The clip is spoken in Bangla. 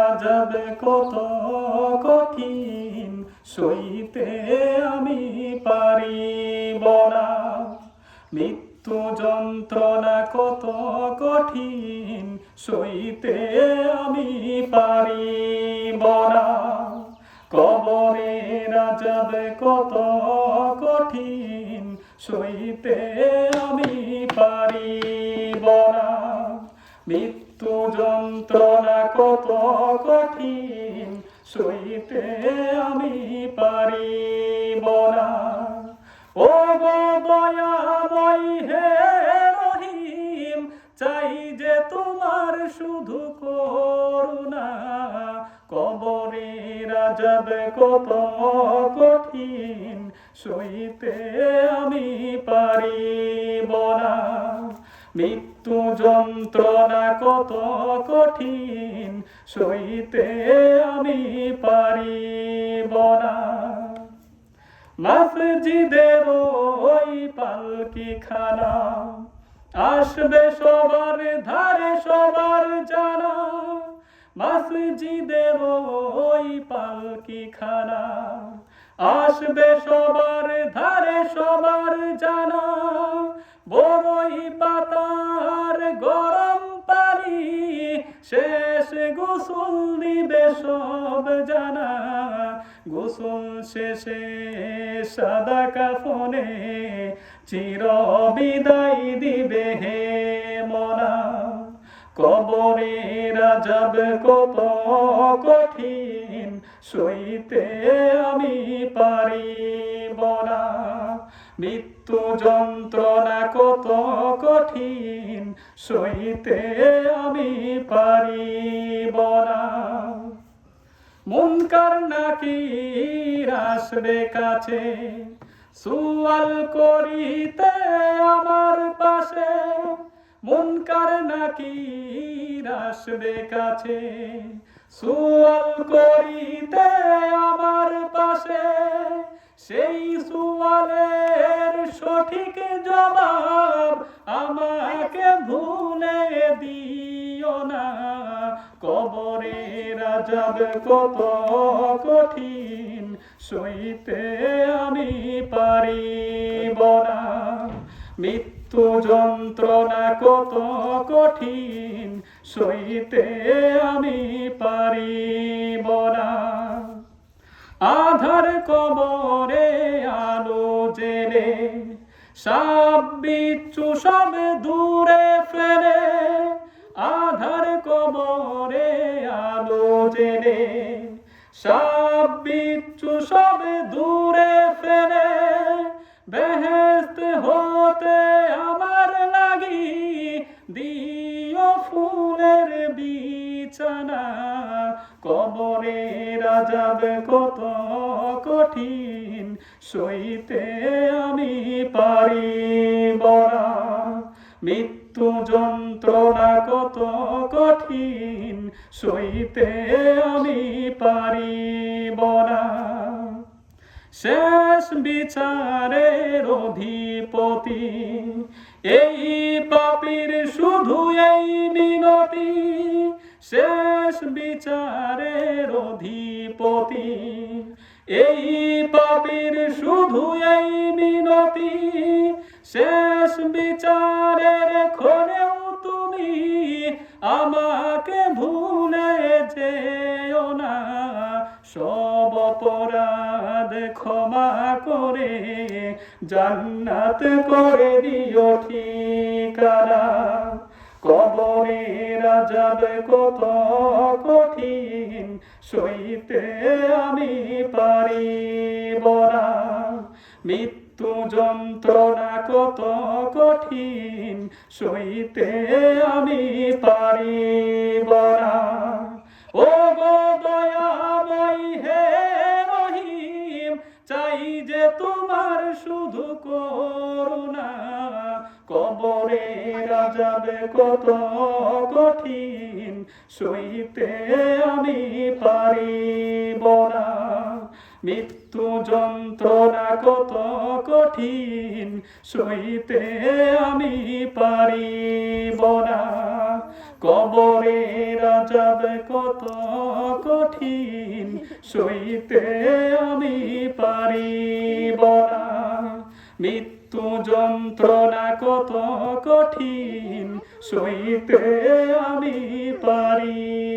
আযাব কত কঠিন, সইতে আমি পারিব না। মৃত্যু যন্ত্রণা কত কঠিন, সইতে আমি পারিব না। কবরের আযাব কত কঠিন, সইতে আমি পারিব না। মৃত্যু যন্ত্রণা কত কঠিন, সইতে আমি পারিব না। ও গো দয়াময় হে রহিম, চাই যে তোমার শুধু করুণা। কবরের আযাব কত কঠিন, সইতে আমি পারিব না। মৃত্যু যন্ত্রণা কত কঠিন, সইতে আমি পারিব না। মসজিদের ওই পালকিখানা, আসবে সবার ধারে সবার জানা। মসজিদের ওই পালকিখানা, আসবে সবার ধারে সবার জানা। বড়ই পাতার গরম পানি, শেষ গোসল দিবে সব জানা। গোসল শেষে সাদা কাফনে, চির বিদায় দিবে হে মনা। কবরের আযাব কত কঠিন, সইতে আমি পারিব না। মৃত্যু যন্ত্রণা কত কঠিন, সইতে আমি পারিব না। মুনকার নাকির আসবে কাছে, সুয়াল করিতে আমার পাশে। মুনকার নাকির আসবে কাছে, সুয়াল করিতে আমার পাশে। সেই সুয়ালের সঠিক জবাব আমাকে ভুলে দিও না। কবরের আযাব কত কঠিন, সইতে আমি পারিব না। মৃত্যু যন্ত্রণা কত কঠিন, সইতে আমি পারিব না। আধার কবরে আলো জেলে, সাপ বিচ্ছু সব দূরে ফেলে। আধার কবরে আলো জেলে, সাপ বিচ্ছু সব দূরে ফেলে। বেহেশত হতে আমার লাগি, দিও ফুলের বিছানা। কবরের আযাব কত কঠিন, সইতে আমি পারিব না। মৃত্যু যন্ত্রণা কত কঠিন, সইতে আমি পারিব না। শেষ বিচারের অধিপতি, এই পাপীর শুধু এই মিনতি। শেষ বিচারের অধিপতি, এই পাপীর শুধু এই মিনতি। শেষ বিচারের ক্ষণেও তুমি আমাকে ভুলে যেও না। সব অপরাধ ক্ষমা করে জান্নাত করে দিও ঠিকানা। কবরের আযাব কত কঠিন, সইতে আমি পারিব না। মৃত্যু যন্ত্রণা কত কঠিন, সইতে আমি পারিব না। ও গো দয়াময় হে রহিম, চাই যে তোমার শুধু করুণা। কবরের আযাব কত কঠিন, সইতে আমি পারিব না। মৃত্যু যন্ত্রণা কত কঠিন, সইতে আমি পারিব না। কবরের আযাব কত কঠিন সইতে আমি পারিব না মৃত্যু যন্ত্রণা কত কঠিন সইতে আমি পারি